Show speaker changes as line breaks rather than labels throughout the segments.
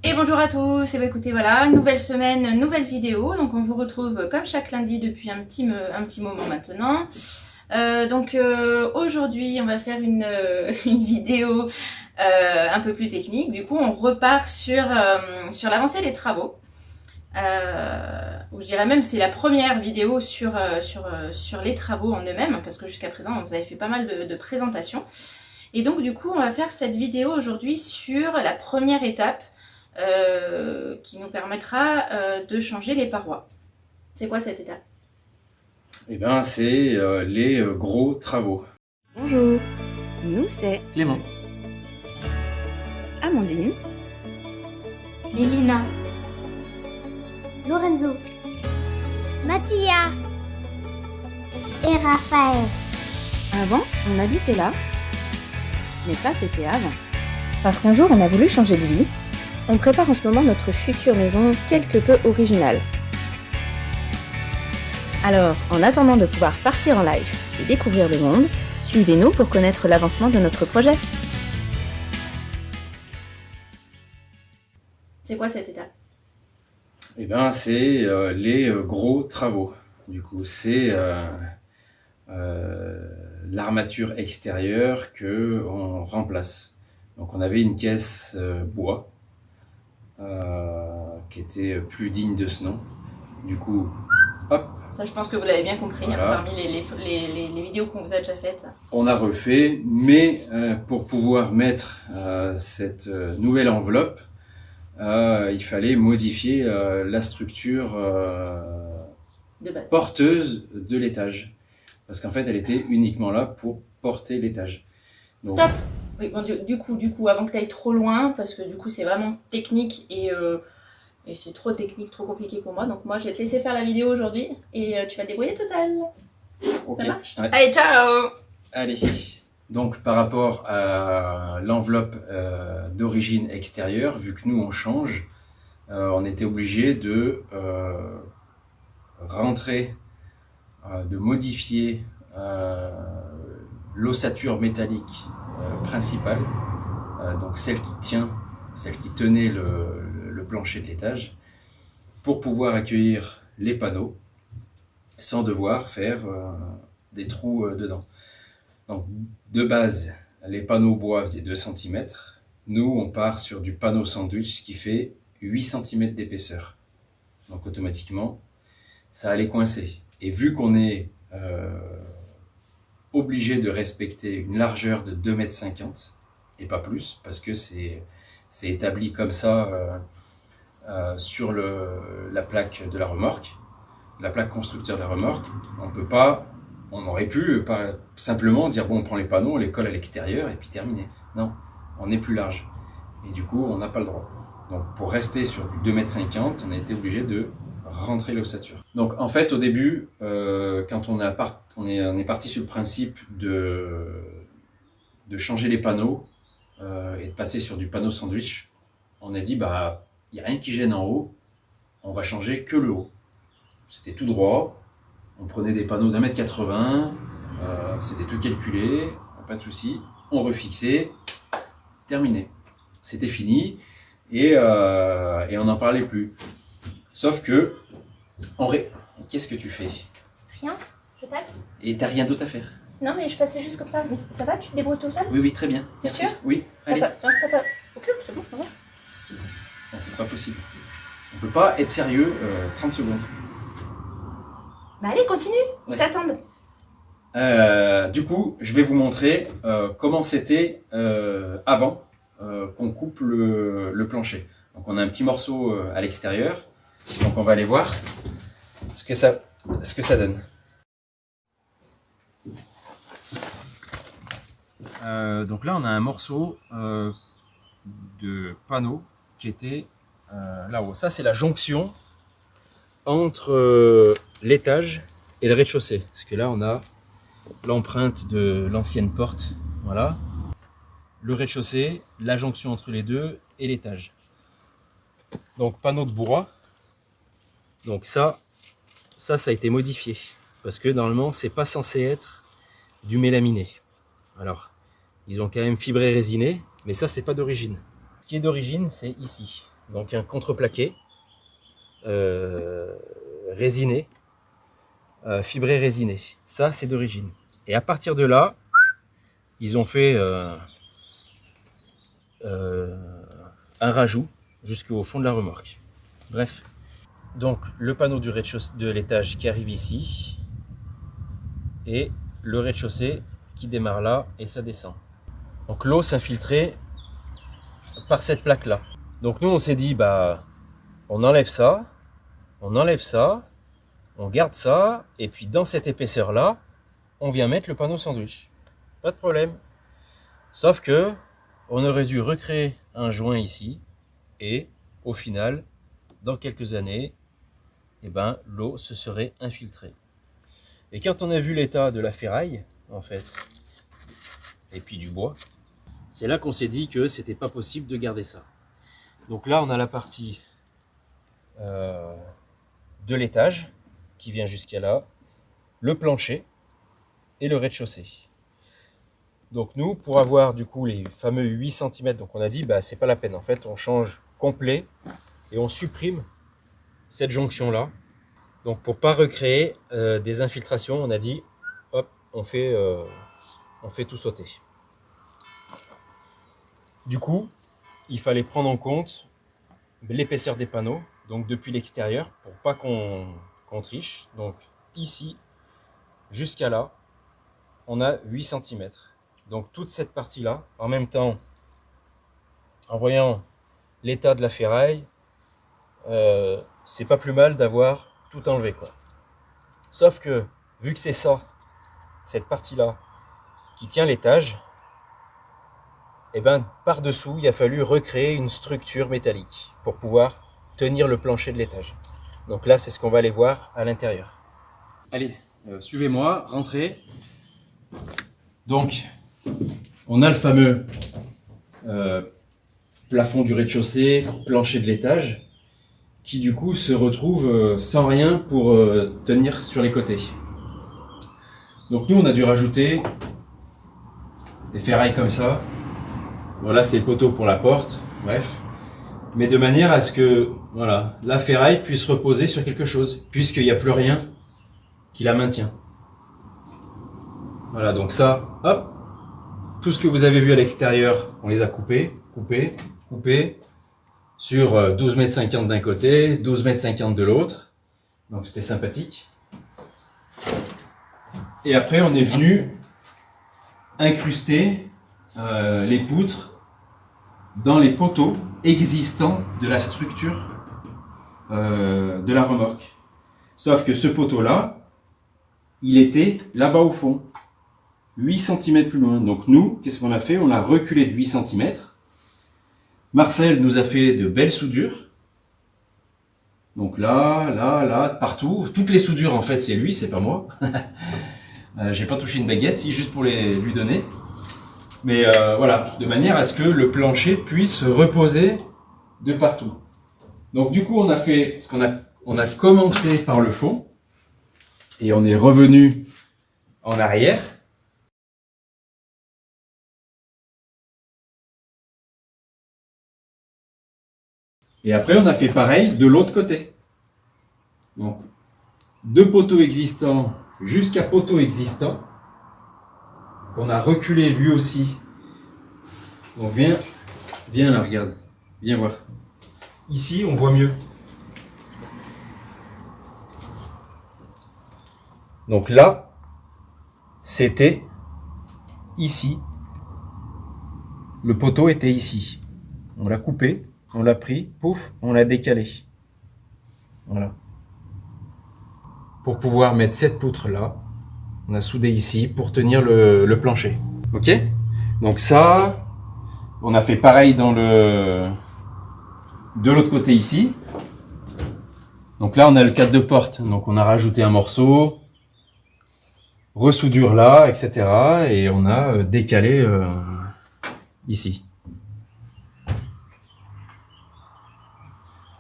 Et bonjour à tous, et écoutez voilà, nouvelle semaine, nouvelle vidéo, donc on vous retrouve comme chaque lundi depuis un petit moment maintenant. Aujourd'hui on va faire une vidéo un peu plus technique, du coup on repart sur l'avancée des travaux. Ou je dirais même c'est la première vidéo sur les travaux en eux-mêmes, parce que jusqu'à présent vous avez fait pas mal de présentations. Et donc du coup on va faire cette vidéo aujourd'hui sur la première étape qui nous permettra de changer les parois. C'est quoi cette étape?
Eh bien, c'est les gros travaux.
Bonjour, nous c'est
Clément.
Amandine,
Mélina, Lorenzo, Mattia et Raphaël.
Avant, on habitait là, mais ça c'était avant. Parce qu'un jour on a voulu changer de vie, on prépare en ce moment notre future maison quelque peu originale. Alors, en attendant de pouvoir partir en live et découvrir le monde, suivez-nous pour connaître l'avancement de notre projet. C'est quoi cette étape?
Eh bien, c'est les gros travaux. Du coup, c'est l'armature extérieure qu'on remplace. Donc, on avait une caisse bois qui était plus digne de ce nom. Du coup, hop.
Ça, je pense que vous l'avez bien compris,
Voilà.
parmi les vidéos qu'on vous a déjà faites.
On a refait, mais pour pouvoir mettre cette nouvelle enveloppe, il fallait modifier la structure
De base.
porteuse de l'étage. Parce qu'en fait, elle était uniquement là pour porter l'étage. Donc,
Stop! Oui, bon, du coup, avant que tu ailles trop loin, parce que du coup, c'est vraiment technique et c'est trop technique, trop compliqué pour moi. Donc, moi, je vais te laisser faire la vidéo aujourd'hui et tu vas te débrouiller tout seul.
ok.
Ça marche?
Ouais.
Allez, ciao!
Allez. Donc, par rapport à l'enveloppe d'origine extérieure, vu que nous on change, on était obligé de rentrer, de modifier l'ossature métallique principale, donc celle qui tenait le plancher de l'étage, pour pouvoir accueillir les panneaux sans devoir faire des trous dedans. Donc de base, les panneaux bois faisaient 2 cm. Nous, on part sur du panneau sandwich qui fait 8 cm d'épaisseur. Donc automatiquement, ça allait coincer. Et vu qu'on est obligé de respecter une largeur de 2,50 m et pas plus, parce que c'est établi comme ça sur la plaque de la remorque, la plaque constructeur de la remorque, on aurait pu pas simplement dire bon, on prend les panneaux, on les colle à l'extérieur et puis terminé. Non, on est plus large. Et du coup, on n'a pas le droit. Donc pour rester sur du 2,50 m, on a été obligé de rentrer l'ossature. Donc en fait, au début, quand on est parti sur le principe de changer les panneaux et de passer sur du panneau sandwich, on a dit bah il n'y a rien qui gêne en haut, on va changer que le haut. C'était tout droit, on prenait des panneaux d'1,80 m, c'était tout calculé, pas de souci, on refixait, terminé. C'était fini et on n'en parlait plus. Sauf que, qu'est-ce que tu fais?
Rien, je passe.
Et t'as rien d'autre à faire?
Non, mais je passais juste comme ça. Mais ça va, tu te débrouilles tout seul?
Oui, très bien.
T'es
Merci.
sûr?
Oui, allez.
T'as pas... Ok, c'est bon, je m'en vais.
Ah, c'est pas possible. On peut pas être sérieux 30 secondes.
Bah allez, continue, ils
Ouais.
t'attendent.
Du coup, je vais vous montrer comment c'était avant qu'on coupe le plancher. Donc on a un petit morceau à l'extérieur. Donc on va aller voir ce que ça donne. Donc là on a un morceau de panneau qui était là-haut. Ça c'est la jonction entre l'étage et le rez-de-chaussée. Parce que là on a l'empreinte de l'ancienne porte. Voilà. Le rez-de-chaussée, la jonction entre les deux et l'étage. Donc panneau de bois. Donc ça a été modifié. Parce que normalement c'est pas censé être du mélaminé. Alors, ils ont quand même fibré résiné, mais ça c'est pas d'origine. Ce qui est d'origine, c'est ici. donc un contreplaqué résiné, fibré résiné. Ça, c'est d'origine. Et à partir de là, ils ont fait un rajout jusqu'au fond de la remorque. Bref, donc le panneau du rez-de-chaussée de l'étage qui arrive ici et le rez-de-chaussée qui démarre là et ça descend. Donc l'eau s'infiltrait par cette plaque là. Donc nous on s'est dit bah on enlève ça, on garde ça et puis dans cette épaisseur là on vient mettre le panneau sandwich. Pas de problème. Sauf que on aurait dû recréer un joint ici et au final dans quelques années eh ben, l'eau se serait infiltrée. Et quand on a vu l'état de la ferraille en fait et puis du bois, c'est là qu'on s'est dit que c'était pas possible de garder ça. Donc là on a la partie de l'étage qui vient jusqu'à là, le plancher et le rez-de-chaussée. Donc nous, pour avoir du coup les fameux 8 cm, donc on a dit bah c'est pas la peine, en fait on change complet et on supprime cette jonction là. Donc pour pas recréer des infiltrations, on a dit hop, on fait tout sauter. Du coup, il fallait prendre en compte l'épaisseur des panneaux, donc depuis l'extérieur, pour pas qu'on triche. Donc ici, jusqu'à là, on a 8 cm. Donc toute cette partie-là, en même temps, en voyant l'état de la ferraille, c'est pas plus mal d'avoir tout enlevé, quoi. Sauf que, vu que c'est ça, cette partie-là, qui tient l'étage, et ben par-dessous, il a fallu recréer une structure métallique pour pouvoir tenir le plancher de l'étage. Donc là, c'est ce qu'on va aller voir à l'intérieur. Allez, suivez-moi, rentrez. Donc, on a le fameux plafond du rez-de-chaussée, plancher de l'étage, qui du coup se retrouve sans rien pour tenir sur les côtés. Donc nous, on a dû rajouter des ferrailles comme ça. Voilà, c'est le poteau pour la porte, bref. Mais de manière à ce que voilà, la ferraille puisse reposer sur quelque chose, puisqu'il n'y a plus rien qui la maintient. Voilà, donc ça, hop, tout ce que vous avez vu à l'extérieur, on les a coupés, sur 12,50 m d'un côté, 12,50 m de l'autre. Donc c'était sympathique. Et après, on est venu incruster les poutres dans les poteaux existants de la structure de la remorque. Sauf que ce poteau-là, il était là-bas au fond, 8 cm plus loin. Donc nous, qu'est-ce qu'on a fait? On l'a reculé de 8 cm. Marcel nous a fait de belles soudures. Donc là, partout. Toutes les soudures, en fait, c'est lui, c'est pas moi. J'ai pas touché une baguette, si, juste pour lui donner. Mais voilà, de manière à ce que le plancher puisse reposer de partout. Donc du coup, on a fait ce on a commencé par le fond et on est revenu en arrière. Et après, on a fait pareil de l'autre côté. Donc, de poteau existant jusqu'à poteau existant, qu'on a reculé lui aussi. Donc, viens là, regarde. Viens voir. Ici, on voit mieux. Donc là, c'était ici. Le poteau était ici. On l'a coupé. On l'a pris, pouf, on l'a décalé. Voilà. Pour pouvoir mettre cette poutre là, on a soudé ici pour tenir le plancher. Ok? Donc ça, on a fait pareil de l'autre côté ici. Donc là, on a le cadre de porte. Donc on a rajouté un morceau, resoudure là, etc. Et on a décalé ici.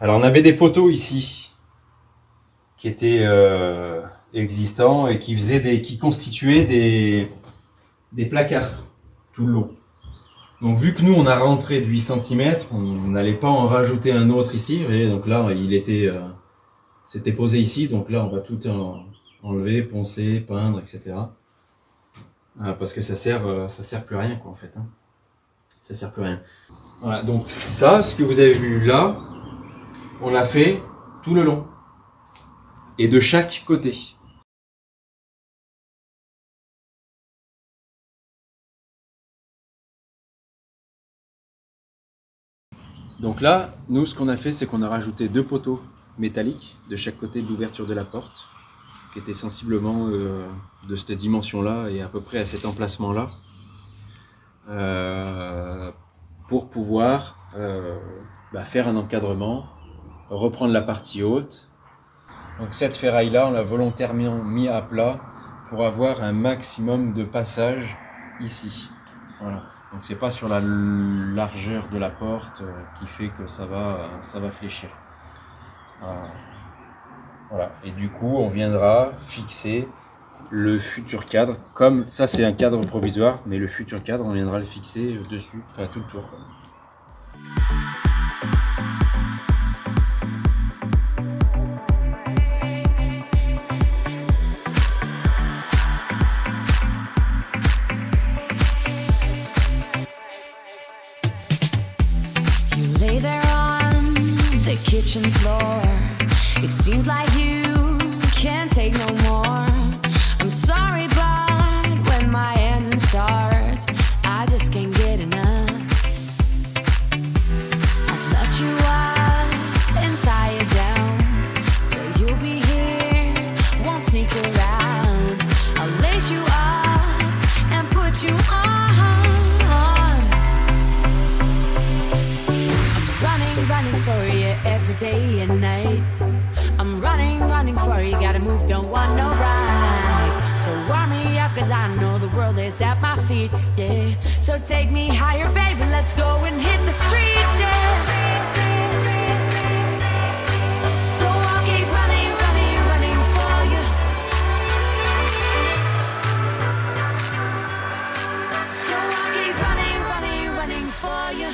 Alors on avait des poteaux ici qui étaient existants et qui constituaient des placards tout le long. Donc vu que nous on a rentré de 8 cm, on n'allait pas en rajouter un autre ici. Vous voyez, donc là il était, c'était posé ici, donc là on va tout enlever, poncer, peindre, etc. Parce que ça sert plus à rien quoi en fait. Hein. Ça sert plus à rien. Voilà, donc ça, ce que vous avez vu là, on l'a fait tout le long et de chaque côté. Donc là, nous, ce qu'on a fait, c'est qu'on a rajouté 2 poteaux métalliques de chaque côté de l'ouverture de la porte, qui étaient sensiblement de cette dimension-là et à peu près à cet emplacement-là, pour pouvoir faire un encadrement, reprendre la partie haute. Donc cette ferraille-là, on l'a volontairement mis à plat pour avoir un maximum de passage ici. Voilà. Donc c'est pas sur la largeur de la porte qui fait que ça va fléchir. Voilà. Et du coup, on viendra fixer le futur cadre. Comme ça, c'est un cadre provisoire, mais le futur cadre, on viendra le fixer dessus, enfin tout le tour.
Kitchen floor. It seems like you can't take no more. I'm sorry, but when my engine starts, I just can't get enough. I'll let you up and tie it down, so you'll be here, won't sneak around. I'll lace you up and put you on. I'm running for you every day and night. I'm running for you, gotta move, don't want no ride. So warm me up, cause I know the world is at my feet, yeah. So take me higher, baby, let's go and hit the streets, yeah. So I'll keep running for you. So I'll keep running for you.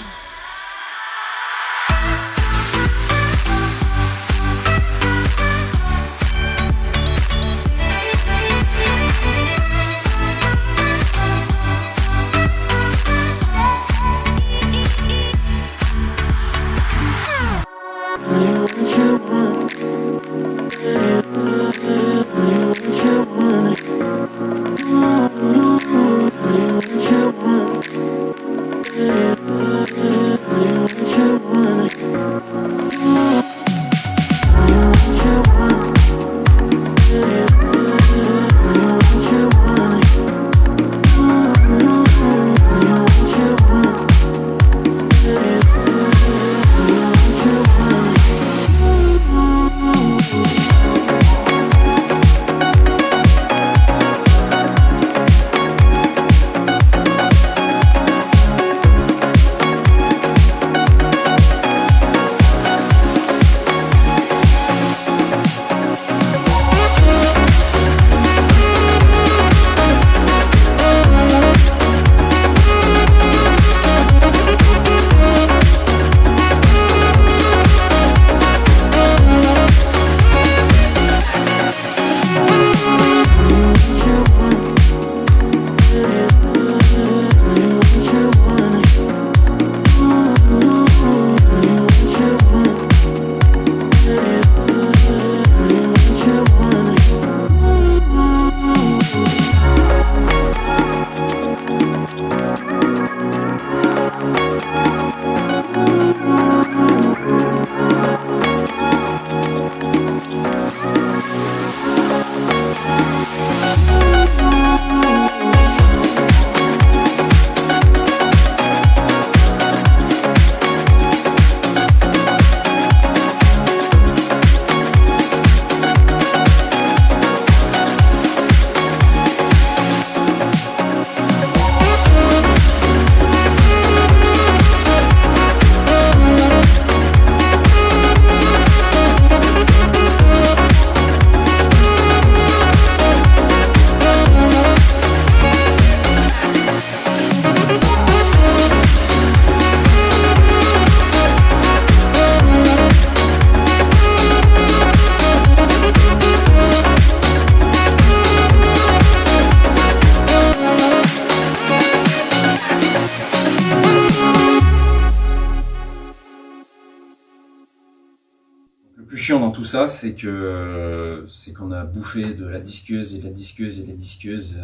plus chiant dans tout ça, c'est qu'on a bouffé de la disqueuse et de la disqueuse et de la disqueuse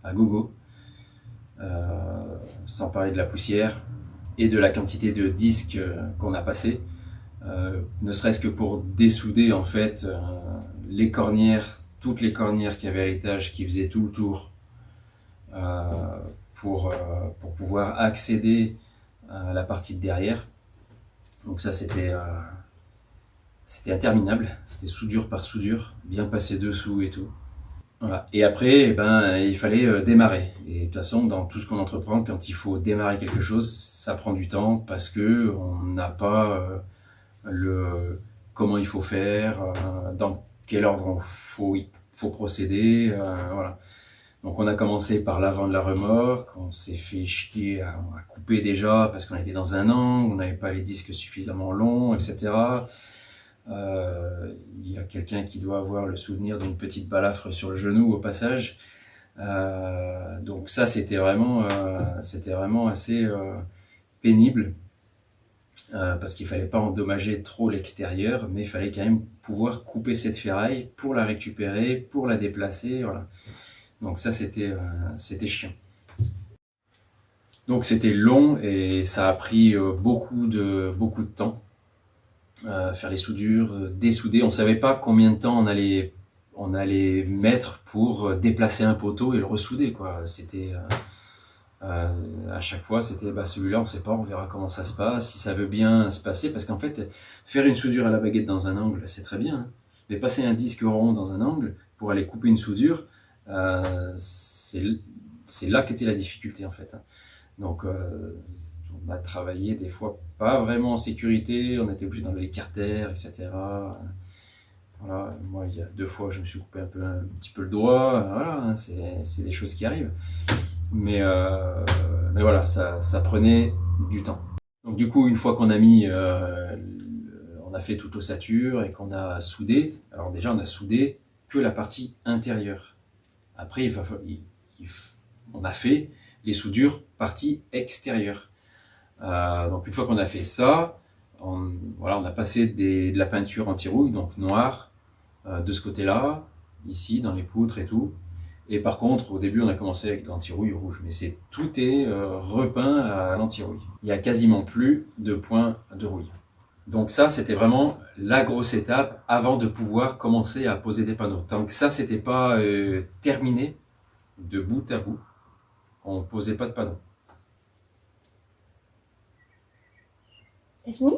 à gogo, sans parler de la poussière et de la quantité de disques qu'on a passé, ne serait-ce que pour dessouder en fait les cornières, toutes les cornières qu'il y avait à l'étage qui faisaient tout le tour pour pouvoir accéder à la partie de derrière. Donc ça c'était interminable, c'était soudure par soudure, bien passé dessous et tout. Voilà. Et après, il fallait démarrer. Et de toute façon, dans tout ce qu'on entreprend, quand il faut démarrer quelque chose, ça prend du temps parce que on n'a pas comment il faut faire, dans quel ordre il faut procéder, voilà. Donc on a commencé par l'avant de la remorque, on s'est fait chier à couper déjà parce qu'on était dans un angle, on n'avait pas les disques suffisamment longs, etc. Il y a quelqu'un qui doit avoir le souvenir d'une petite balafre sur le genou au passage. Donc ça c'était vraiment assez pénible parce qu'il fallait pas endommager trop l'extérieur, mais il fallait quand même pouvoir couper cette ferraille pour la récupérer, pour la déplacer, voilà. Donc ça c'était chiant. Donc c'était long et ça a pris beaucoup de temps. Faire les soudures, dessouder. On savait pas combien de temps on allait mettre pour déplacer un poteau et le ressouder, quoi. C'était à chaque fois c'était celui-là on sait pas, on verra comment ça se passe, si ça veut bien se passer, parce qu'en fait faire une soudure à la baguette dans un angle c'est très bien, hein. Mais passer un disque rond dans un angle pour aller couper une soudure, c'est là qu'était la difficulté en fait. Donc on a travaillé des fois pas vraiment en sécurité, on était obligé d'enlever les carters, etc. Voilà, moi il y a 2 fois je me suis coupé un petit peu le doigt, voilà, hein, c'est des choses qui arrivent. Mais voilà, ça prenait du temps. Donc du coup, une fois qu'on a on a fait toute l'ossature et qu'on a soudé, alors déjà on a soudé que la partie intérieure. Après, on a fait les soudures partie extérieure. Donc une fois qu'on a fait ça, on a passé de la peinture anti-rouille, donc noire, de ce côté-là, ici dans les poutres et tout. Et par contre, au début, on a commencé avec de l'anti-rouille rouge, mais tout est repeint à l'anti-rouille. Il n'y a quasiment plus de points de rouille. Donc ça, c'était vraiment la grosse étape avant de pouvoir commencer à poser des panneaux. Tant que ça, c'était pas terminé de bout à bout, on posait pas de panneaux.
T'as fini?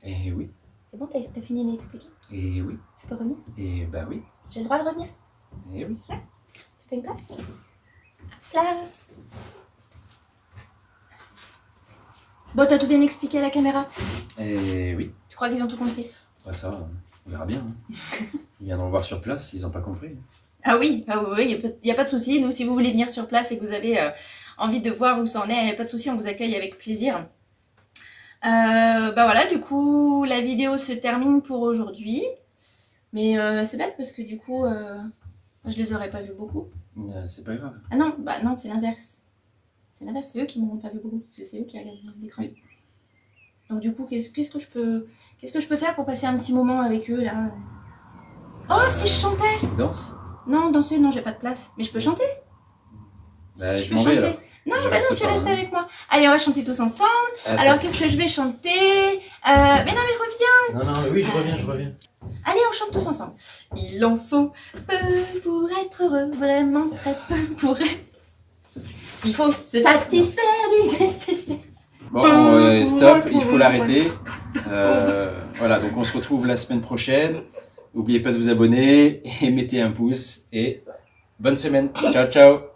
Eh oui.
C'est bon, t'as fini d'expliquer?
Eh oui.
Je peux revenir?
Eh ben oui.
J'ai le droit de revenir?
Eh oui.
Tu fais une place? Là. Bon, t'as tout bien expliqué à la caméra?
Eh oui.
Tu crois qu'ils ont tout compris?
Bah ça, on verra bien. Hein. Ils viendront voir sur place s'ils n'ont pas compris.
Ah oui, il n'y a pas de souci. Nous, si vous voulez venir sur place et que vous avez envie de voir où ça en est, il n'y a pas de souci, on vous accueille avec plaisir. Voilà, du coup, la vidéo se termine pour aujourd'hui. Mais c'est bête parce que du coup, je les aurais pas vus beaucoup.
C'est pas grave.
Ah non, non, c'est l'inverse. C'est l'inverse, c'est eux qui m'ont pas vu beaucoup. Parce que c'est eux qui regardent l'écran. Oui. Donc du coup, qu'est-ce que je peux faire pour passer un petit moment avec eux là? Oh, si je chantais!
Danse?
Non, danser, non, j'ai pas de place. Mais je peux chanter?
Je m'en vais alors.
Non, non, tu restes avec moi. Allez, on va chanter tous ensemble. Attends. Alors, qu'est-ce que je vais chanter? Mais non, mais reviens.
Non, mais oui, je reviens.
Allez, on chante tous ensemble. Il en faut peu pour être heureux, vraiment très peu pour être. Il faut se satisfaire du nécessaire.
Bon, stop, il faut l'arrêter. Voilà, donc on se retrouve la semaine prochaine. N'oubliez pas de vous abonner et mettez un pouce. Et bonne semaine. Ciao, ciao.